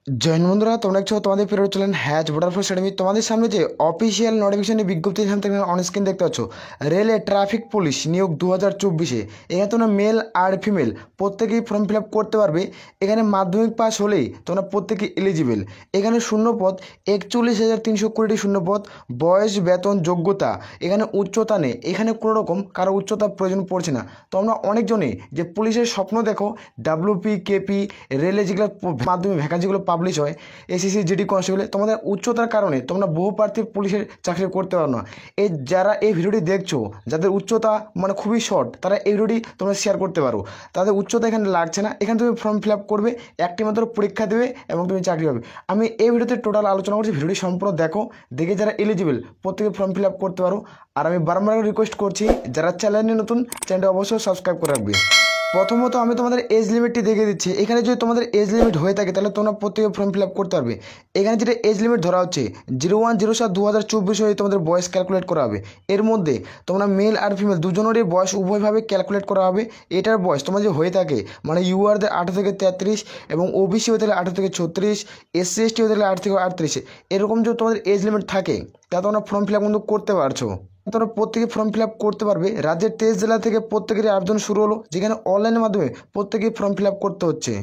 Join বন্ধুরা, তোমরা দেখছো তোমাদের প্রিয় চ্যানেল হ্যাচ বর্ডার ফোর্স একাডেমি। তোমাদের সামনে যে অফিসিয়াল নোটিফিকেশনের বিজ্ঞপ্তি এখান থেকে অন স্ক্রিন দেখতে পাচ্ছ, রেলে ট্রাফিক পুলিশ নিয়োগ 2024। এখানে তোমরা মেল আর ফিমেল প্রত্যেকেই ফর্ম ফিল আপ করতে পারবে। এখানে মাধ্যমিক পাস হলেই তোমরা প্রত্যেকেই এলিজিবল। এখানে শূন্যপদ 41,320টি শূন্যপদ। বয়স, বেতন, যোগ্যতা, এখানে উচ্চতা নেই। এখানে কোনো রকম কারো উচ্চতার প্রয়োজন পড়ছে না। তোমরা অনেকজনই যে পুলিশের স্বপ্ন দেখো, ডাব্লিউপি, কেপি, রেলে যেগুলো মাধ্যমে ভ্যাকান্সিগুলো পাবলিশ হয়, এসএসসি, জিডি কনস্টেবলে, তোমাদের উচ্চতার কারণে তোমরা বহু প্রার্থী পুলিশের চাকরি করতে পারো না। যারা এই ভিডিওটি দেখছো, যাদের উচ্চতা মানে খুবই শর্ট, তারা এই ভিডিওটি তোমরা শেয়ার করতে পারো। তাদের উচ্চতা এখানে লাগছে না। এখানে তুমি ফর্ম ফিল আপ করবে, একটি মাত্র পরীক্ষা দেবে এবং তুমি চাকরি পাবে। আমি এই ভিডিওতে টোটাল আলোচনা করছি, ভিডিওটি সম্পূর্ণ দেখো, দেখে যারা এলিজিবল প্রত্যেকে ফর্ম ফিল আপ করতে পারো। আর আমি বারবার রিকোয়েস্ট করছি, যারা চ্যানেলে নতুন, চ্যানেলটি অবশ্যই সাবস্ক্রাইব করে রাখবে। প্রথমত আমি তোমাদের এজ লিমিটটি দেখে দিচ্ছি। এখানে যদি তোমাদের এজ লিমিট হয়ে থাকে তাহলে তোমরা প্রত্যেকে ফর্ম ফিল আপ করতে পারবে। এখানে যেটা এজ লিমিট ধরা হচ্ছে 01/07/2024 হয়ে তোমাদের বয়স ক্যালকুলেট করা হবে। এর মধ্যে তোমরা মেল আর ফিমেল দুজনেরই বয়স উভয়ভাবে ক্যালকুলেট করা হবে। এটার বয়স তোমার যে হয়ে থাকে, মানে ইউআরদের 18 থেকে 33 এবং ওবিসি হয়ে থাকলে 18 থেকে 36, এসসি এসটি হয়ে থাকলে 8 থেকে 38, এরকম যদি তোমাদের এজ লিমিট থাকে তা তোমরা ফর্ম ফিল আপ কিন্তু করতে পারছো। তোমরা প্রত্যেকে ফর্ম ফিল আপ করতে পারবে। রাজ্যের 23 জেলা থেকে প্রত্যেকেরই আবেদন শুরু হলো, যেখানে অনলাইনের মাধ্যমে প্রত্যেকেই ফর্ম ফিল আপ করতে হচ্ছে।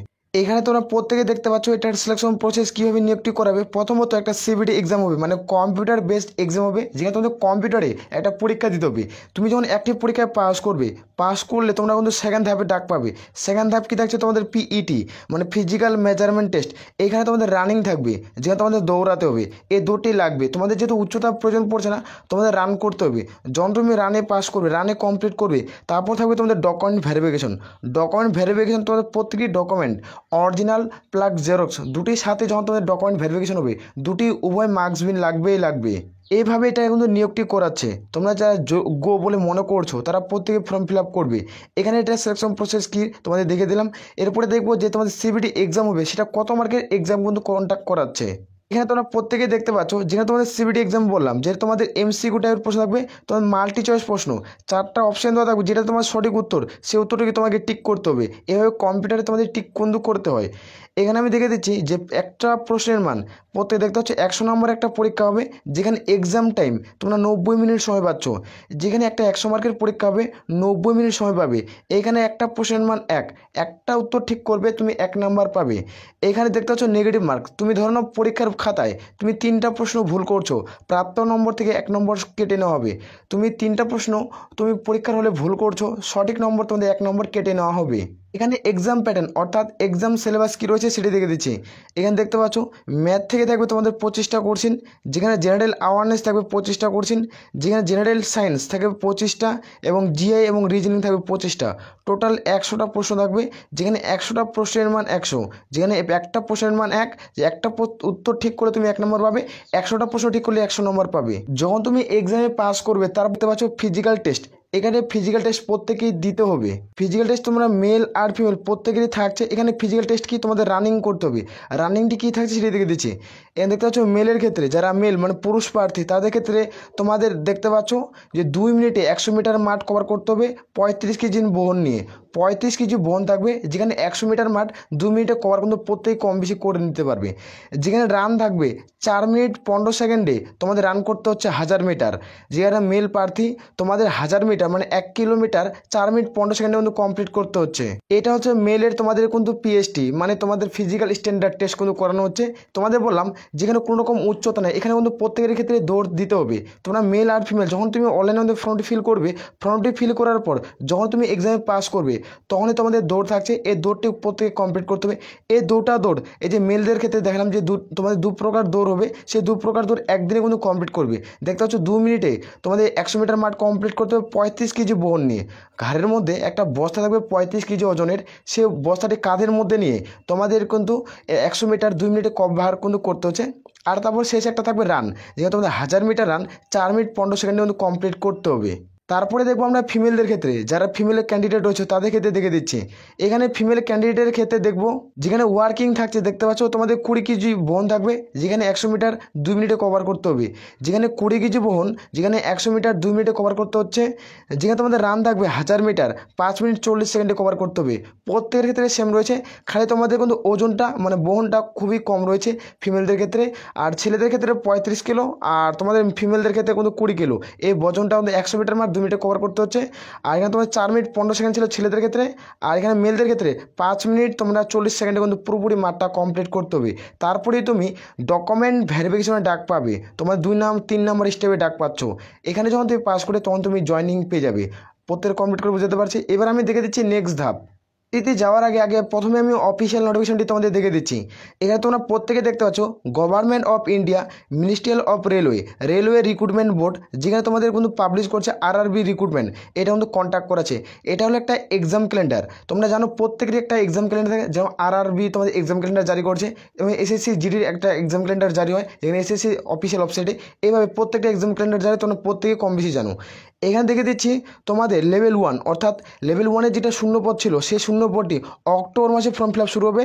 এখানে তোমরা প্রত্যেকে দেখতে পাচ্ছ এটার সিলেকশন প্রসেস কীভাবে নিয়োগটি করাবে। প্রথমত একটা সিবিটি এক্সাম হবে, মানে কম্পিউটার বেসড এক্সাম হবে, যেখানে তোমাদের কম্পিউটারে একটা পরীক্ষা দিতে হবে। তুমি যখন একটি পরীক্ষায় পাস করবে, পাস করলে তোমরা কিন্তু সেকেন্ড ধাপে ডাক পাবে। সেকেন্ড ধাপ কী থাকছে তোমাদের, পিইটি মানে ফিজিক্যাল মেজারমেন্ট টেস্ট। এখানে তোমাদের রানিং থাকবে, যেখানে তোমাদের দৌড়াতে হবে। এই দুটি লাগবে। তোমাদের যেহেতু উচ্চতার প্রয়োজন পড়ছে না, তোমাদের রান করতে হবে। যখন তুমি রানে পাস করবে, রানে কমপ্লিট করবে, তারপর থাকবে তোমাদের ডকুমেন্ট ভেরিফিকেশন। ডকুমেন্ট ভেরিফিকেশন তোমাদের প্রত্যেকটি ডকুমেন্ট অরিজিনাল প্লাস জেরক্স দুটির সাথে যখন তোমাদের ডকুমেন্ট ভেরিফিকেশন হবে, দুটি উভয় মার্কস বিন লাগবেই লাগবে। এইভাবে এটা কিন্তু নিয়োগটি করাচ্ছে। তোমরা যারা যোগ্য বলে মনে করছো তারা প্রত্যেকে ফর্ম ফিল আপ করবে। এখানে এটা সিলেকশন প্রসেস কি তোমাদের দেখে দিলাম। এরপরে দেখবো যে তোমাদের সিবিটি এক্সাম হবে, সেটা কত মার্কের এক্সাম কিন্তু কন্ডাক্ট করাচ্ছে। এখানে তোমরা প্রত্যেকে দেখতে পাচ্ছ, যেখানে তোমাদের সিবিটি এক্সাম বললাম যে তোমাদের এমসিকিউ টাইপের প্রশ্ন থাকবে, তোমার মাল্টি চয়েস প্রশ্ন, 4টা অপশন দেওয়া থাকবে, যেটা তোমার সঠিক উত্তর, সেই উত্তরটিকে তোমাকে টিক করতে হবে। এভাবে কম্পিউটারে তোমাদের টিক কিন্তু করতে হয়। এখানে আমি দেখে দিচ্ছি যে একটা প্রশ্নের মান প্রত্যেকে দেখতে হচ্ছে 100 নম্বর একটা পরীক্ষা হবে, যেখানে এক্সাম টাইম তোমরা 90 মিনিট সময় পাচ্ছ। যেখানে একটা 100 মার্কের পরীক্ষা হবে, 90 মিনিট সময় পাবে। এখানে একটা প্রশ্নের মান একটা উত্তর ঠিক করবে, তুমি 1 নাম্বার পাবে। এখানে দেখতে পাচ্ছ নেগেটিভ মার্ক। তুমি ধরো না পরীক্ষার খাতায় তুমি 3টা প্রশ্ন ভুল করছো, প্রাপ্ত নম্বর থেকে 1 নম্বর কেটে নেওয়া হবে। তুমি 3টা প্রশ্ন তুমি পরীক্ষার হলে ভুল করছো, সঠিক নম্বর তোমাদের 1 নম্বর কেটে নেওয়া হবে। এখানে এক্সাম প্যাটার্ন অর্থাৎ এক্সাম সিলেবাস কী রয়েছে সেটি দেখে দিচ্ছি। এখানে দেখতে পাচ্ছ ম্যাথ থেকে থাকবে তোমাদের 25টা কোশ্চেন, যেখানে জেনারেল অ্যাওয়ারনেস থাকবে 25টা কোশ্চেন, যেখানে জেনারেল সায়েন্স থাকবে 25টা এবং জিআই এবং রিজনিং থাকবে 25টা। টোটাল 100টা প্রশ্ন থাকবে, যেখানে 100টা প্রশ্নের মান 100, যেখানে একটা প্রশ্নের মান 1, যে একটা উত্তর ঠিক করলে তুমি 1 নম্বর পাবে, 100টা প্রশ্ন ঠিক করলে 100 নম্বর পাবে। যখন তুমি এক্সামে পাস করবে তারপর দেখতে পাচ্ছ ফিজিক্যাল টেস্ট। এখানে ফিজিক্যাল টেস্ট প্রত্যেকেই দিতে হবে। ফিজিক্যাল টেস্ট তোমরা মেল আর ফিমেল প্রত্যেকেরই থাকছে। এখানে ফিজিক্যাল টেস্ট কি তোমাদের রানিং করতে হবে। রানিংটি কী থাকছে সেটি দেখে দিচ্ছি। এখানে দেখতে পাচ্ছ মেলের ক্ষেত্রে, যারা মেল মানে পুরুষ প্রার্থী, তাদের ক্ষেত্রে তোমাদের দেখতে পাচ্ছ যে 2 মিনিটে 100 মিটার মাঠ কভার করতে হবে 35 কেজি বহন নিয়ে। 35 কেজি বহন থাকবে, যেখানে 100 মিটার মাঠ 2 মিনিটে কভার কিন্তু প্রত্যেকে কম বেশি করে নিতে পারবে। যেখানে রান থাকবে 4 মিনিট 15 সেকেন্ডে তোমাদের রান করতে হচ্ছে 1000 মিটার। যেখানে মেল প্রার্থী তোমাদের 1000 মিটার মানে 1 কিলোমিটার 4 মিনিট 15 সেকেন্ডে কিন্তু কমপ্লিট করতে হচ্ছে। এটা হচ্ছে মেলের তোমাদের কিন্তু পিএসটি মানে তোমাদের ফিজিক্যাল স্ট্যান্ডার্ড টেস্ট কিন্তু করানো হচ্ছে। তোমাদের বললাম যেখানে কোনো রকম উচ্চতা নেই, এখানে কিন্তু প্রত্যেকের ক্ষেত্রে দৌড় দিতে হবে। তোমরা মেল আর ফিমেল যখন তুমি অনলাইনে আমাদের ফর্মটি ফিল করবে, ফর্মটি ফিল করার পর যখন তুমি এক্সামে পাস করবে, তখনই তোমাদের দৌড় থাকছে। এই দৌড়টি প্রত্যেকে কমপ্লিট করতে হবে। এই দুটা দৌড়, এই যে মেলদের ক্ষেত্রে দেখালাম যে তোমাদের 2 প্রকার দৌড় হবে, সেই 2 প্রকার দৌড় একদিনে কিন্তু কমপ্লিট করবে। দেখতে পাচ্ছ 2 মিনিটে তোমাদের 100 মিটার মাঠ কমপ্লিট করতে হবে 35 কেজি বহন নিয়ে। ঘাড়ের মধ্যে একটা বস্তা থাকবে 35 কেজি ওজনের, সেই বস্তাটি কাঁধের মধ্যে নিয়ে তোমাদের কিন্তু 100 মিটার 2 মিনিটে কভার কিন্তু করতে হচ্ছে। আর তারপর শেষ একটা থাকবে রান, যেখানে তোমাদের 1000 মিটার রান 4 মিনিট 15 সেকেন্ডে কিন্তু কমপ্লিট করতে হবে। তারপরে দেখবো আমরা ফিমেলদের ক্ষেত্রে, যারা ফিমেল ক্যান্ডিডেট রয়েছে তাদের ক্ষেত্রে দেখে দিচ্ছি। এখানে ফিমেল ক্যান্ডিডেটের ক্ষেত্রে দেখবো যেখানে ওয়ার্কিং থাকছে, দেখতে পাচ্ছ তোমাদের 20 কেজি বহন থাকবে, যেখানে 100 মিটার 2 মিনিটে কভার করতে হবে। যেখানে 20 কেজি বহন, যেখানে 100 মিটার 2 মিনিটে কভার করতে হচ্ছে। যেখানে তোমাদের রান থাকবে 1000 মিটার 5 মিনিট 40 সেকেন্ডে কভার করতে হবে। প্রত্যেকের ক্ষেত্রে সেম রয়েছে, খালি তোমাদের কিন্তু ওজনটা মানে বহনটা খুবই কম রয়েছে ফিমেলদের ক্ষেত্রে। আর ছেলেদের ক্ষেত্রে 35 কিলো, আর তোমাদের ফিমেলদের ক্ষেত্রে কিন্তু 20 কিলো। এই বজনটা আমাদের 100 মিটার মার 2 মিনিটে কভার করতে হচ্ছে। আর এখানে তোমার 4 মিনিট 15 সেকেন্ড ছিল ছেলেদের ক্ষেত্রে, আর এখানে মেলদের ক্ষেত্রে 5 মিনিট তোমরা 40 সেকেন্ডে কিন্তু পুরোপুরি মাঠটা কমপ্লিট করতে হবে। তারপরেই তুমি ডকুমেন্ট ভেরিফিকেশনে ডাক পাবে, তোমার 3 নম্বর স্টেপে ডাক পাচ্ছ। এখানে যখন তুমি পাস করে তখন তুমি জয়েনিং পেয়ে যাবে। প্রত্যেক কমপ্লিট করে বুঝতে পারছি। এবার আমি দেখে দিচ্ছি নেক্সট ধাপ। এতে যাওয়ার আগে প্রথমে আমি অফিসিয়াল নোটিফিকেশনটি তোমাদের দেখে দিচ্ছি। এখানে তোমরা প্রত্যেকে দেখতে পাচ্ছ government of India ministerial of railway recruitment board, যেখানে তোমাদের কিন্তু পাবলিশ করছে আরআরবি রিক্রুটমেন্ট। এটা কিন্তু কন্ট্যাক্ট করেছে। এটা হলো একটা এক্সাম ক্যালেন্ডার। তোমরা জানো প্রত্যেকেরই একটা এক্সাম ক্যালেন্ডার থাকে, যেমন আরআরবি তোমাদের এক্সাম ক্যালেন্ডার জারি করছে, এবং এসএসসি জিডির একটা এক্সাম ক্যালেন্ডার জারি হয়, যেখানে এসএসসি অফিসিয়াল ওয়েবসাইটে এইভাবে প্রত্যেকটা এক্সাম ক্যালেন্ডার জারি তোমরা প্রত্যেকে কম বেশি জানো। এখানে দেখে দিচ্ছি তোমাদের লেভেল 1, অর্থাৎ লেভেল 1-এর যেটা শূন্যপদ ছিল সেই শূন্যপদটি অক্টোবর মাসে ফর্ম ফিল আপ শুরু হবে।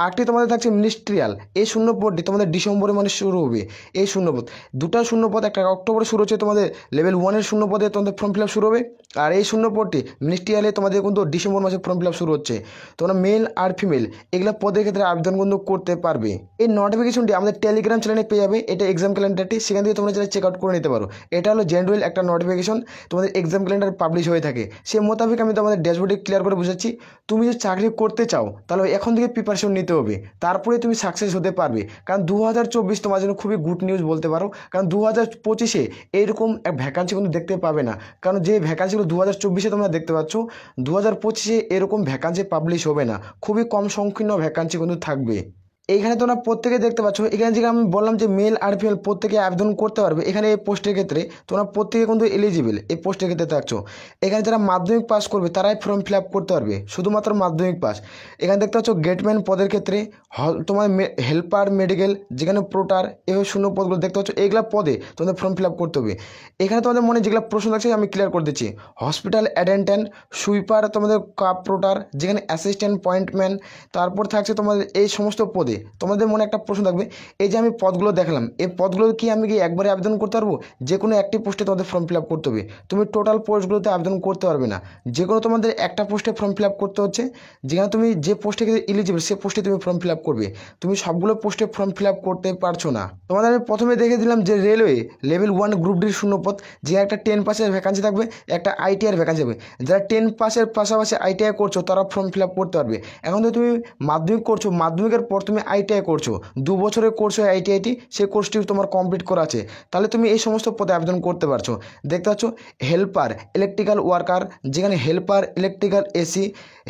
আরটি তোমাদের থাকছে মিনিস্ট্রিয়াল, এই শূন্যপদটি তোমাদের ডিসেম্বরের মানে শুরু হবে। এই শূন্যপদ দুটা শূন্যপদ, একটা অক্টোবরে শুরু হচ্ছে তোমাদের লেভেল 1-এর শূন্যপদে তোমাদের ফর্ম ফিল আপ শুরু হবে, আর এই শূন্যপদটি মিনিস্ট্রিয়ালে তোমাদের কিন্তু ডিসেম্বর মাসে ফর্ম ফিল আপ শুরু হচ্ছে। তোমরা মেল আর ফিমেল এগুলো পদের ক্ষেত্রে আবেদন কিন্তু করতে পারবে। এই নোটিফিকেশনটি আমাদের টেলিগ্রাম চ্যানেলে পেয়ে যাবে। এটা এক্সাম ক্যালেন্ডারটি, সেখান থেকে তোমরা চেক আউট করে নিতে পারো। এটা হলো জেনারেল একটা নোটিফিকেশন, তোমাদের এক্সাম ক্যালেন্ডার পাবলিশ হয়ে থাকে। সেই মোতাবেক আমি তোমাদের ড্যাশবোর্ডে ক্লিয়ার করে বুঝাচ্ছি। তুমি যদি চাকরি করতে চাও তাহলে এখন থেকে প্রিপারেশন নিতে হবে, তারপরে তুমি সাকসেস হতে পারবে। কারণ 2024 তোমার জন্য খুবই গুড নিউজ বলতে পারো। কারণ 2025-এ এইরকম এক ভ্যাকান্সি কিন্তু দেখতে পাবে না। কারণ যে ভ্যাকান্সিগুলো 2024-এ তোমরা দেখতে পাচ্ছ, 2025-এ এরকম ভ্যাকান্সি পাবলিশ হবে না। খুবই কম সংকীর্ণ ভ্যাকান্সি কিন্তু থাকবে। এইখানে তোমরা প্রত্যেকে দেখতে পাচ্ছ, এখানে যেটা আমি বললাম যে মেল আর ফিমেল প্রত্যেকে আবেদন করতে পারবে। এখানে এই পোস্টের ক্ষেত্রে তোমরা প্রত্যেকে কিন্তু এলিজিবল এই পোস্টের ক্ষেত্রে থাকছো। এখানে যারা মাধ্যমিক পাস করবে তারাই ফর্ম ফিল আপ করতে পারবে, শুধুমাত্র মাধ্যমিক পাস। এখানে দেখতে পাচ্ছ গেটম্যান পদের ক্ষেত্রে তোমার হেল্পার মেডিকেল, যেখানে প্রোটার, এভাবে শূন্য পদগুলো দেখতে পাচ্ছ। এইগুলা পদে তোমাদের ফর্ম ফিল আপ করতে হবে। এখানে তোমাদের মনে যেগুলো প্রশ্ন থাকছে আমি ক্লিয়ার করে দিচ্ছি। হসপিটাল অ্যাটেন্ডেন্ট, সুইপার, তোমাদের কাপ প্রোটার, যেখানে অ্যাসিস্ট্যান্ট পয়েন্টম্যান, তারপর থাকছে তোমাদের এই সমস্ত পদে তোমাদের মনে একটা প্রশ্ন থাকবে, এই যে আমি পদগুলো দেখালাম এই পদগুলো কি আমি কি একবারে আবেদন করতে পারবো? যে কোনো একটি পোস্টে তোমাদের ফর্ম ফিল আপ করতে হবে। তুমি টোটাল পোস্টগুলোতে আবেদন করতে পারবে না। যে কোনো তোমাদের একটা পোস্টে ফর্ম ফিল আপ করতে হচ্ছে, যেখানে তুমি যে পোস্টে এলিজিবল সে পোস্টে তুমি ফর্ম ফিল আপ করবে। তুমি সবগুলো পোস্টে ফর্ম ফিল আপ করতে পারছো না। তোমাদের আমি প্রথমে দেখে দিলাম যে রেলওয়ে লেভেল 1 গ্রুপ ডির শূন্যপদ, যে একটা 10 পাসের ভ্যাকান্সি থাকবে, একটা আইটিআর ভ্যাকান্সি থাকবে। যারা 10 পাসের পাশাপাশি আইটিআই করছো তারা ফর্ম ফিল আপ করতে পারবে। এখন তো তুমি মাধ্যমিক করছো, মাধ্যমিকের পর তুমি আইটিআই করছো, 2 বছরের কোর্স হয় আইটিআইটি, সেই কোর্সটি তোমার কমপ্লিট করা আছে, তাহলে তুমি এই সমস্ত পদে আবেদন করতে পারছো। দেখতে পাচ্ছ হেল্পার ইলেকট্রিক্যাল ওয়ার্কার, যেখানে helper electrical AC,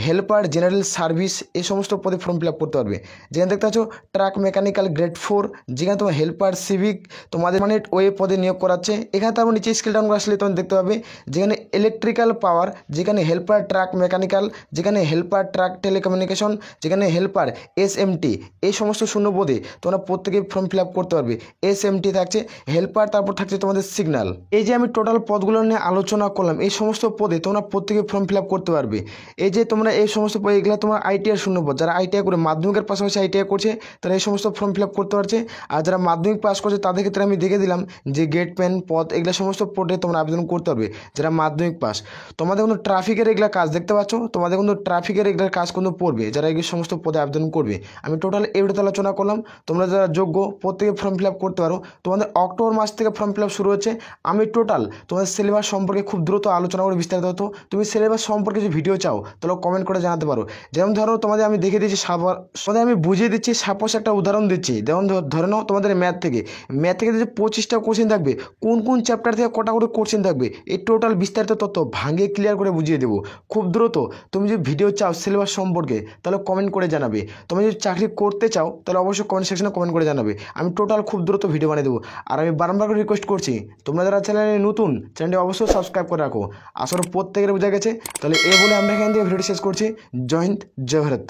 helper general service, এই সমস্ত পদে ফর্ম ফিল আপ করতে পারবে। যেখানে দেখতে পাচ্ছ ট্রাক মেকানিক্যাল গ্রেড 4, যেখানে তোমার হেল্পার সিভিক তোমাদের মানে ওই পদে নিয়োগ করাচ্ছে। এখানে তারপর নিচে স্কিল ডাউন আসলে তোমার দেখতে পাবে যেখানে ইলেকট্রিক্যাল পাওয়ার, যেখানে হেল্পার ট্রাক মেকানিক্যাল, যেখানে হেল্পার ট্রাক টেলিকমিউনিকেশন, যেখানে হেল্পার এসএমটি, এই সমস্ত শূন্য পদে তোমরা প্রত্যেকে ফর্ম ফিল আপ করতে পারবে। এসএমটি থাকছে হেল্পার, তারপর থাকছে তোমাদের সিগন্যাল। এই যে আমি টোটাল পদগুলো নিয়ে আলোচনা করলাম, এই সমস্ত পদে তোমরা প্রত্যেকে ফর্ম ফিল আপ করতে পারবে। এই যে তোমরা এই সমস্ত পদ, এগুলো তোমার আইটিআর শূন্যপদ, যারা আইটিআই করে মাধ্যমিকের পাশাপাশি আইটিআই করছে তারা এই সমস্ত ফর্ম ফিল আপ করতে পারছে। আর যারা মাধ্যমিক পাস করছে তাদের ক্ষেত্রে আমি দেখে দিলাম যে গেটম্যান পদ, এগুলো সমস্ত পদে তোমরা আবেদন করতে পারবে যারা মাধ্যমিক পাস। তোমাদের কিন্তু ট্রাফিকের এগুলো কাজ দেখতে পাচ্ছ, তোমাদের কিন্তু ট্রাফিকের এগুলোর কাজ কিন্তু পড়বে যারা এই সমস্ত পদে আবেদন করবে। আমি টোটাল এগুলোতে আলোচনা করলাম। তোমরা যারা যোগ্য প্রত্যেকে ফর্ম ফিল আপ করতে পারো। তোমাদের অক্টোবর মাস থেকে ফর্ম ফিল আপ শুরু হচ্ছে। আমি টোটাল তোমাদের সিলেবাস সম্পর্কে খুব দ্রুত আলোচনা করে বিস্তারিত হতো। তুমি সিলেবাস সম্পর্কে যে ভিডিও চাও তাহলে কমেন্ট করে জানাতে পারো। যেমন ধরো তোমাদের আমি দেখে দিচ্ছি, তোমাদের আমি বুঝিয়ে দিচ্ছি, সাপোজ একটা উদাহরণ দিচ্ছি। যেমন ধরে নাও তোমাদের ম্যাথ থেকে যে 25টা কোশ্চেন থাকবে, কোন কোন চ্যাপ্টার থেকে কটা করে কোশ্চেন থাকবে, এই টোটাল বিস্তারিত তথ্য ভাঙিয়ে ক্লিয়ার করে বুঝিয়ে দেবো খুব দ্রুত। তুমি যদি ভিডিও চাও সিলেবাস সম্পর্কে তাহলে কমেন্ট করে জানাবে। তুমি যদি চাকরি করতে চাও তাহলে অবশ্যই কমেন্ট সেকশনে কমেন্ট করে জানাবে। আমি টোটাল খুব দ্রুত ভিডিও বানিয়ে দেবো। আর আমি বারবার করে রিকোয়েস্ট করছি, তোমরা যারা চ্যানেলে নতুন, চ্যানেলটি অবশ্যই সাবস্ক্রাইব করে রাখো। আসলে প্রত্যেকের বোঝা গেছে। তাহলে এ বলে আমরা এখান থেকে ভিডিও শেষ করছি। জয় হিন্দ, জয় ভারত।